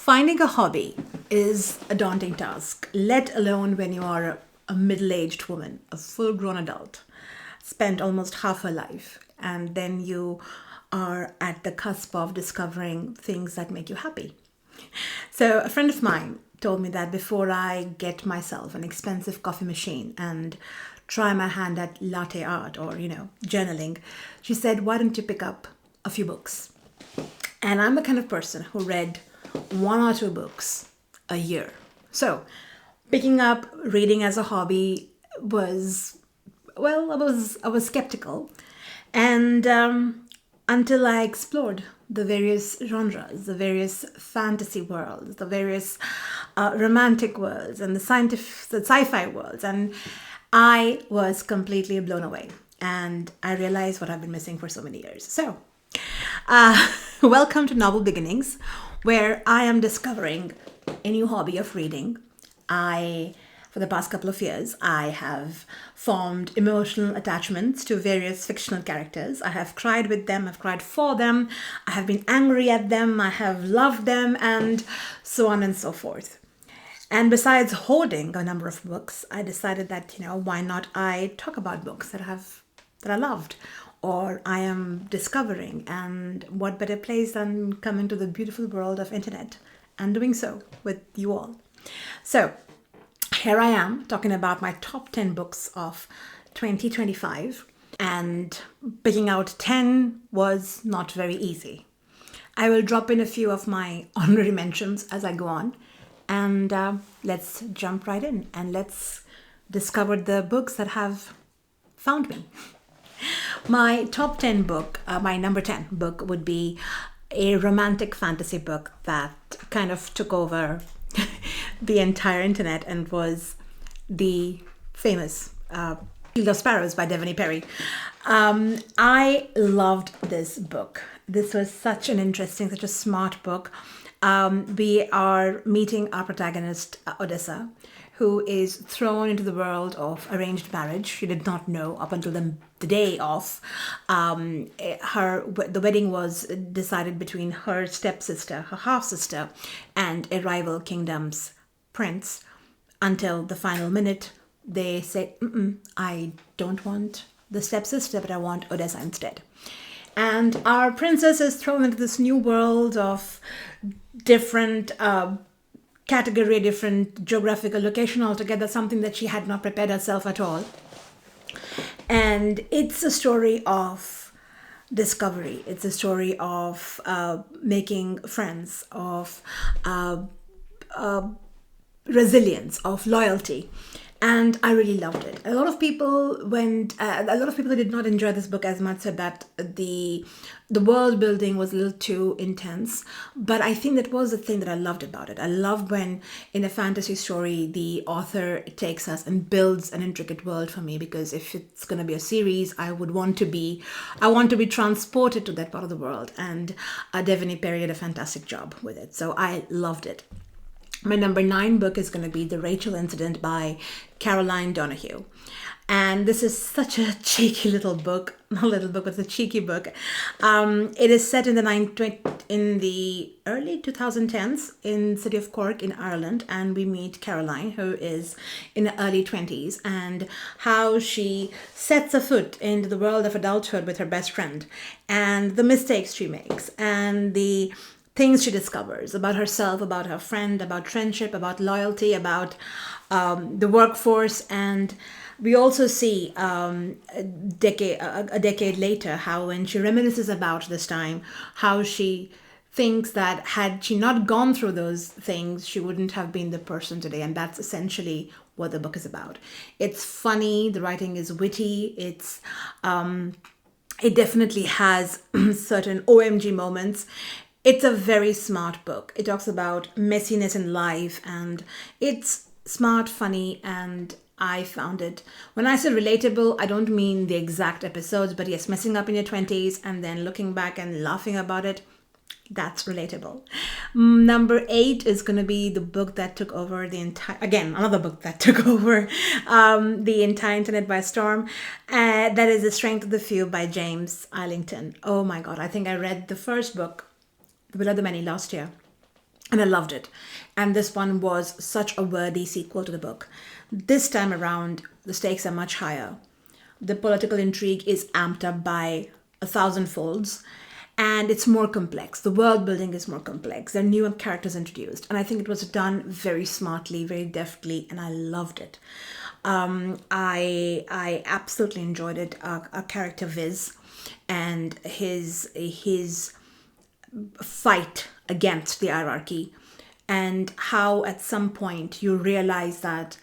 Finding a hobby is a daunting task, let alone when you are a middle aged woman, a full grown adult, spent almost half her life, and then you are at the cusp of discovering things that make you happy. So, a friend of mine told me that before I get myself an expensive coffee machine and try my hand at latte art or, journaling, she said, why don't you pick up a few books? And I'm the kind of person who read one or two books a year. So, picking up reading as a hobby was, well, I was skeptical. And until I explored the various genres, the various fantasy worlds, the various romantic worlds, and the sci-fi worlds, and I was completely blown away. And I realized what I've been missing for so many years. So, welcome to Novel Beginnings, where I am discovering a new hobby of reading. For the past couple of years, I have formed emotional attachments to various fictional characters. I have cried with them, I've cried for them, I have been angry at them, I have loved them, and so on and so forth. And besides hoarding a number of books, I decided that, why not I talk about books that I loved or I am discovering, and what better place than coming to the beautiful world of internet and doing so with you all. So here I am talking about my top 10 books of 2025, and picking out 10 was not very easy. I will drop in a few of my honorary mentions as I go on, and let's jump right in and let's discover the books that have found me. My top 10 book, my number 10 book would be a romantic fantasy book that kind of took over the entire internet and was the famous Field of Sparrows by Devony Perry. I loved this book. This was such an interesting, such a smart book. We are meeting our protagonist, Odessa, who is thrown into the world of arranged marriage. She did not know up until the day of the wedding was decided between her stepsister, her half-sister, and a rival kingdom's prince, until the final minute they say, I don't want the stepsister, but I want Odessa instead. And our princess is thrown into this new world of different category, different geographical location altogether, something that she had not prepared herself at all. And it's a story of discovery. It's a story of making friends, of resilience, of loyalty. And I really loved it. A lot of people did not enjoy this book as much, said that the world building was a little too intense. But I think that was the thing that I loved about it. I love when in a fantasy story, the author takes us and builds an intricate world for me, because if it's going to be a series, I want to be transported to that part of the world. And Devony Perry did a fantastic job with it. So I loved it. My number 9 book is going to be The Rachel Incident by Caroline Donahue. And this is such a cheeky little book. Not a little book, but it's a cheeky book. It is set in the early 2010s in the city of Cork in Ireland. And we meet Caroline, who is in her early 20s, and how she sets a foot into the world of adulthood with her best friend, and the mistakes she makes, and the things she discovers about herself, about her friend, about friendship, about loyalty, about the workforce. And we also see a decade later how, when she reminisces about this time, how she thinks that had she not gone through those things, she wouldn't have been the person today. And that's essentially what the book is about. It's funny, the writing is witty, it definitely has certain OMG moments. It's a very smart book. It talks about messiness in life, and it's smart, funny, and I found it, when I say relatable, I don't mean the exact episodes, but yes, messing up in your 20s and then looking back and laughing about it, that's relatable. Number 8 is going to be the book that took over another book that took over the entire internet by storm. That is The Strength of the Few by James Islington. Oh my God, I think I read the first book, The Will of the Many, last year. and I loved it. And this one was such a worthy sequel to the book. This time around, the stakes are much higher. The political intrigue is amped up by a thousand folds, and it's more complex. The world building is more complex. There are newer characters introduced, and I think it was done very smartly, very deftly, and I loved it. I absolutely enjoyed it. Our character Viz and his fight against the hierarchy, and how at some point you realize that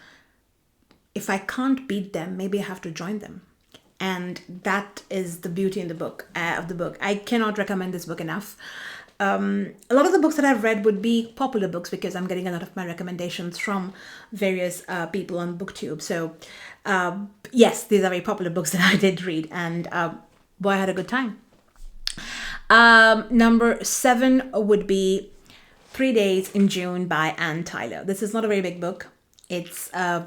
if I can't beat them, maybe I have to join them. And that is the beauty in the book of the book. I cannot recommend this book enough. A lot of the books that I've read would be popular books because I'm getting a lot of my recommendations from various people on BookTube. So yes, these are very popular books that I did read, and boy, I had a good time. Number 7 would be 3 Days in June by Anne Tyler. This is not a very big book. It's a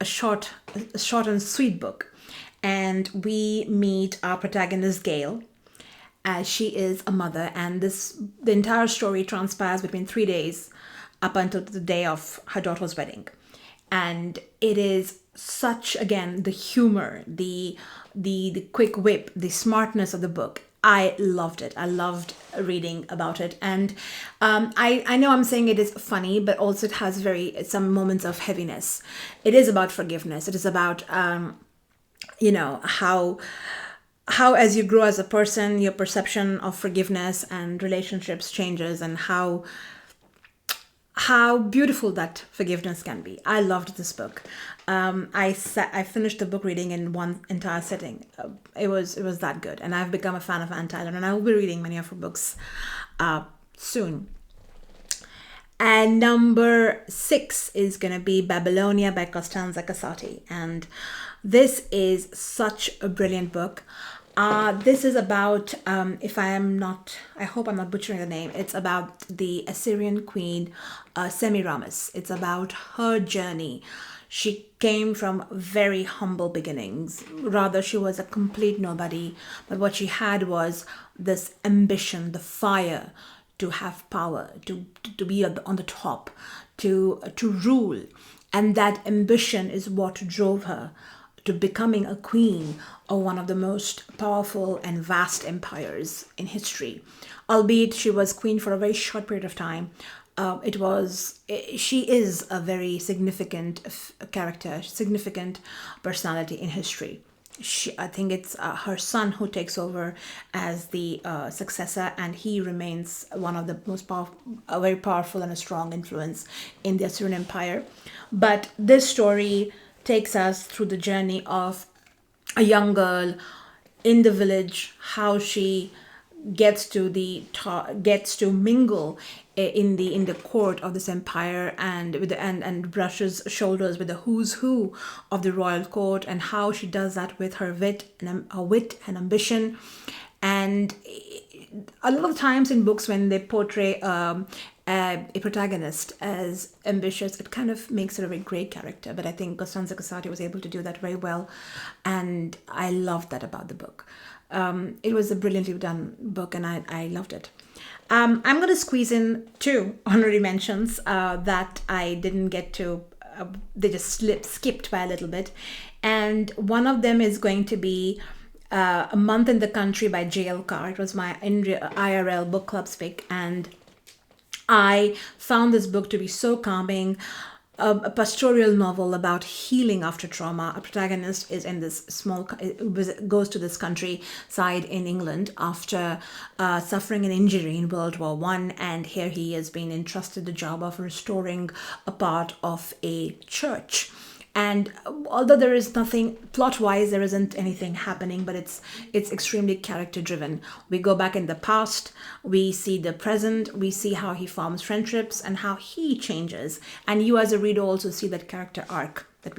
short and sweet book. And we meet our protagonist, Gail, as she is a mother. And the entire story transpires between 3 days up until the day of her daughter's wedding. And it is such, again, the humor, the quick whip, the smartness of the book. I loved it. I loved reading about it. And I know I'm saying it is funny, but also it has some moments of heaviness. It is about forgiveness. It is about, how as you grow as a person, your perception of forgiveness and relationships changes, and how beautiful that forgiveness can be. I loved this book. I finished the book reading in one entire sitting. It was that good, and I've become a fan of Anne Tyler, and I will be reading many of her books soon. And number 6 is going to be Babylonia by Costanza Casati, and this is such a brilliant book. This is about, I hope I'm not butchering the name. It's about the Assyrian queen, Semiramis. It's about her journey. She came from very humble beginnings. Rather, she was a complete nobody. But what she had was this ambition, the fire to have power, to be on the top, to rule. And that ambition is what drove her to becoming a queen of one of the most powerful and vast empires in history. Albeit she was queen for a very short period of time, she is a very significant character, significant personality in history. I think it's her son who takes over as the successor, and he remains one of the most powerful, a very powerful and a strong influence in the Assyrian Empire. But this story takes us through the journey of a young girl in the village, how she gets to mingle in the court of this empire, and brushes shoulders with the who's who of the royal court, and how she does that with her wit and ambition. And a lot of times in books, when they portray a protagonist as ambitious, it kind of makes her a very great character. But I think Costanza Casati was able to do that very well, and I loved that about the book. It was a brilliantly done book, and I loved it. I'm going to squeeze in 2 honorary mentions that I didn't get to. They just skipped by a little bit. And one of them is going to be A Month in the Country by J.L. Carr. It was my IRL book club's pick, and I found this book to be so calming. A pastoral novel about healing after trauma. A protagonist is in this goes to this countryside in England after suffering an injury in World War I, and here he has been entrusted the job of restoring a part of a church. And although there is nothing plot-wise, there isn't anything happening, but it's extremely character-driven. We go back in the past, we see the present, we see how he forms friendships and how he changes. And you as a reader also see that character arc the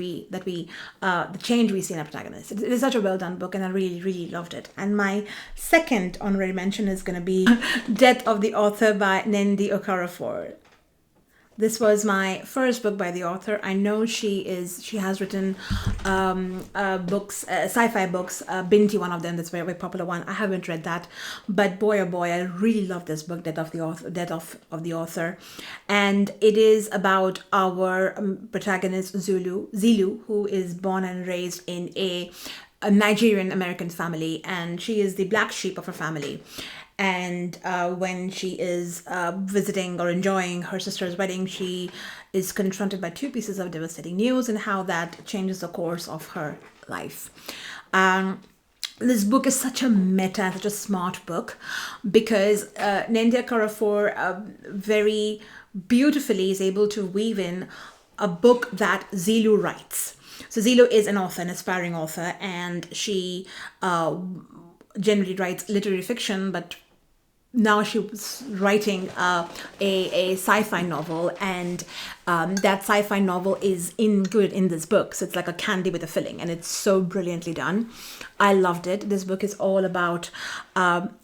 change we see in a protagonist. It is such a well-done book, and I really, really loved it. And my second honorary mention is going to be Death of the Author by Nandi Okorafor. This was my first book by the author. I know she has written books, sci-fi books. Binti, one of them, that's a very, very popular one. I haven't read that, but boy oh boy, I really love this book, Death of the Author, and it is about our protagonist Zilu, who is born and raised in a Nigerian American family, and she is the black sheep of her family. And when she is visiting or enjoying her sister's wedding, she is confronted by two pieces of devastating news and how that changes the course of her life. This book is such a meta, such a smart book, because Nandya Karafor very beautifully is able to weave in a book that Zilu writes. So Zilu is an author, an aspiring author, and she generally writes literary fiction, but now she was writing a sci-fi novel, and that sci-fi novel is included in this book. So it's like a candy with a filling, and it's so brilliantly done. I loved it. This book is all about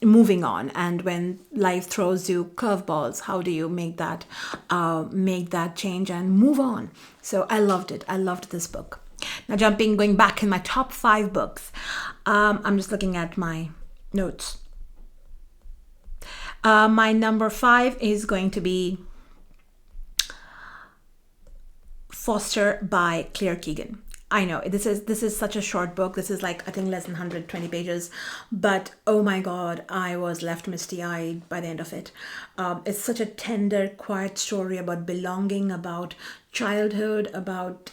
moving on, and when life throws you curveballs, how do you make that change and move on? So I loved it. I loved this book. Now going back in my top 5 books, I'm just looking at my notes. My number 5 is going to be Foster by Claire Keegan. I know this is such a short book. This is like, I think, less than 120 pages, but oh my god, I was left misty-eyed by the end of it. It's such a tender, quiet story about belonging, about childhood, about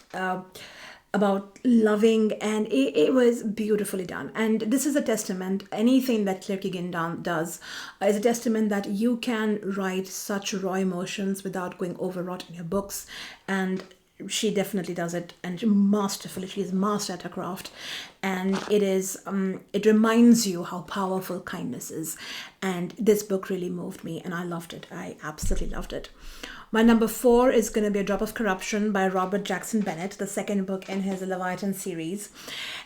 loving, and it was beautifully done. And this is a testament, anything that Claire Keegan does is a testament that you can write such raw emotions without going overwrought in your books, and she definitely does it, and masterfully. She is master at her craft, and it reminds you how powerful kindness is. And this book really moved me, and I loved it. I absolutely loved it. My number 4 is going to be A Drop of Corruption by Robert Jackson Bennett, the second book in his Leviathan series.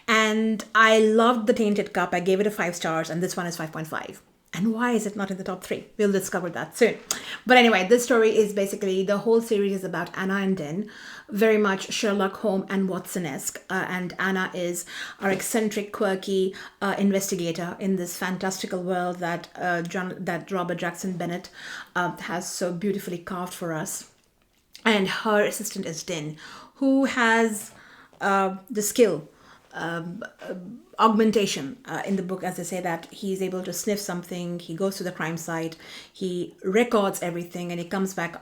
And I loved The Tainted Cup. I gave it a 5 stars, and this one is 5.5. And why is it not in the top 3? We'll discover that soon. But anyway, this story is basically, the whole series is about Anna and Den, very much Sherlock Holmes and Watson-esque. And Anna is our eccentric, quirky investigator in this fantastical world that Robert Jackson Bennett has so beautifully carved for us. And her assistant is Den, who has the skill, augmentation in the book, as they say, that he's able to sniff something. He goes to the crime site, he records everything, and he comes back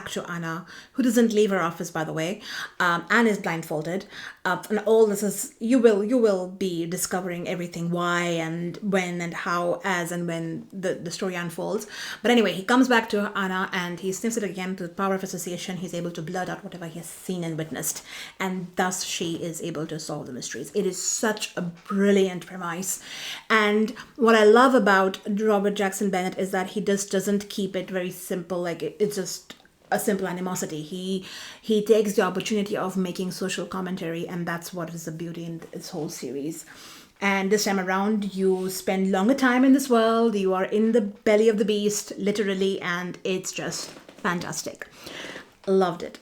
to Anna, who doesn't leave her office, by the way. Anne is blindfolded, and all this is, you will be discovering everything, why and when and how, as and when the story unfolds. But anyway, he comes back to Anna and he sniffs it again. To the power of association, he's able to blurt out whatever he has seen and witnessed, and thus she is able to solve the mysteries. It is such a brilliant premise, and what I love about Robert Jackson Bennett is that he just doesn't keep it very simple, like it's just a simple animosity. He takes the opportunity of making social commentary, and that's what is the beauty in this whole series. And this time around, you spend longer time in this world. You are in the belly of the beast, literally, and it's just fantastic. Loved it.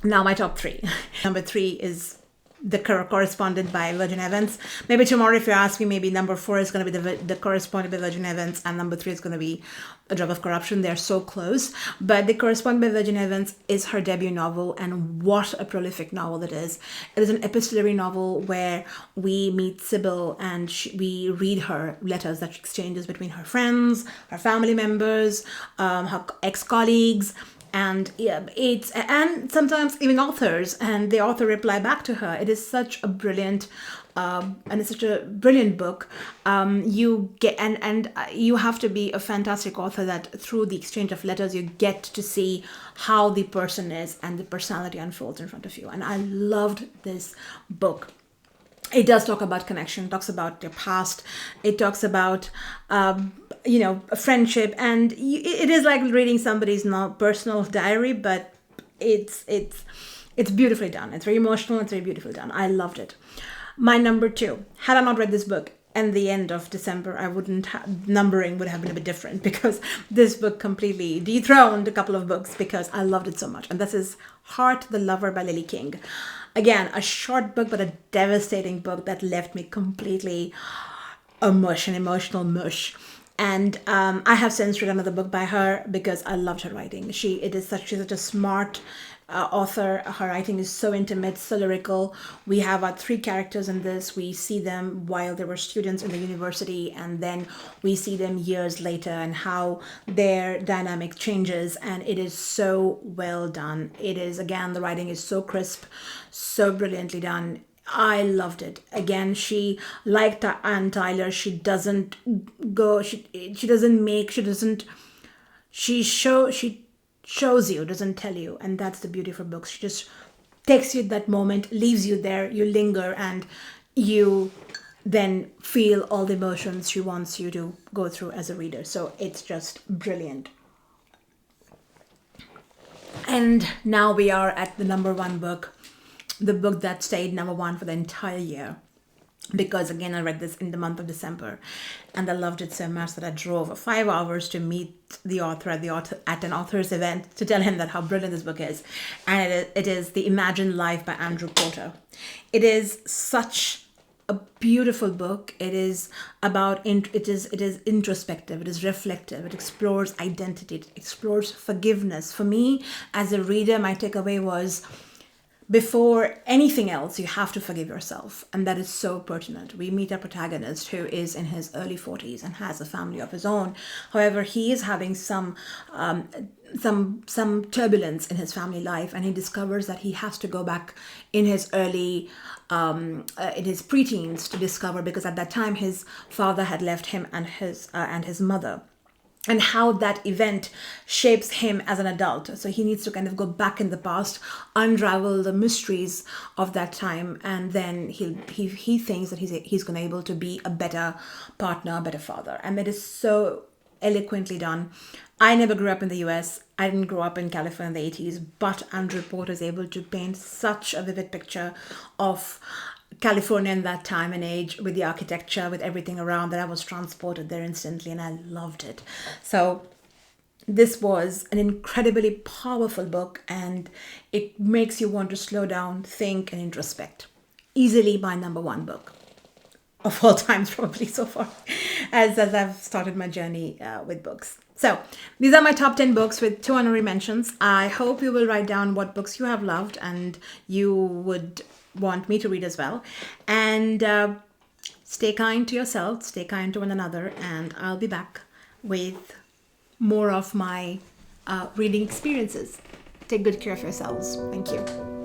Now my top 3. Number 3 is The Correspondent by Virgin Evans. Maybe tomorrow, if you ask me, maybe number 4 is going to be the Correspondent by Virgin Evans, and number 3 is going to be A Drop of Corruption. They're so close. But The Correspondent by Virgin Evans is her debut novel, and what a prolific novel it is. It is an epistolary novel where we meet Sybil, and we read her letters that she exchanges between her friends, her family members, her ex-colleagues, and and sometimes even authors, and the author reply back to her. It is such a brilliant and it's such a brilliant book. You get and you have to be a fantastic author that through the exchange of letters you get to see how the person is and the personality unfolds in front of you. And I loved this book. It does talk about connection, it talks about your past, it talks about a friendship, and it is like reading somebody's personal diary, but it's beautifully done. It's very emotional, it's very beautifully done. I loved it. My number 2, had I not read this book, and the end of December, I wouldn't numbering would have been a bit different, because this book completely dethroned a couple of books because I loved it so much. And this is Heart the Lover by Lily King. Again, a short book, but a devastating book that left me completely a mush, an emotional mush. And I have since read another book by her because I loved her writing. She's such a smart author. Her writing is so intimate, so lyrical. We have our three characters in this. We see them while they were students in the university, and then we see them years later and how their dynamic changes. And it is so well done. It is, again, the writing is so crisp, so brilliantly done. I loved it. Again, she, like Anne Tyler, she doesn't go, she doesn't make, she shows you, doesn't tell you. And that's the beauty of her books. She just takes you at that moment, leaves you there, you linger, and you then feel all the emotions she wants you to go through as a reader. So it's just brilliant. And now we are at the number one book, the book that stayed number one for the entire year. Because again, I read this in the month of December, and I loved it so much that I drove 5 hours to meet the author at an author's event to tell him that how brilliant this book is. And it is The Imagined Life by Andrew Porter. It is such a beautiful book. It is about it is introspective, it is reflective, it explores identity, it explores forgiveness. For me as a reader, my takeaway was, before anything else, you have to forgive yourself. And that is so pertinent. We meet a protagonist who is in his early 40s and has a family of his own. However, he is having some turbulence in his family life, and he discovers that he has to go back in his early in his preteens to discover, because at that time his father had left him and his mother, and how that event shapes him as an adult. So he needs to kind of go back in the past, unravel the mysteries of that time, and then he thinks that he's going to be able to be a better partner, a better father. And it is so eloquently done. I never grew up in the US. I didn't grow up in California in the 80s, but Andrew Porter is able to paint such a vivid picture of California in that time and age, with the architecture, with everything around, that I was transported there instantly, and I loved it. So this was an incredibly powerful book, and it makes you want to slow down, think, and introspect. Easily my number one book of all times, probably so far, as I've started my journey with books. So these are my top 10 books with 2 honorary mentions. I hope you will write down what books you have loved and you would want me to read as well. And stay kind to yourself, stay kind to one another, and I'll be back with more of my reading experiences. Take good care of yourselves. Thank you.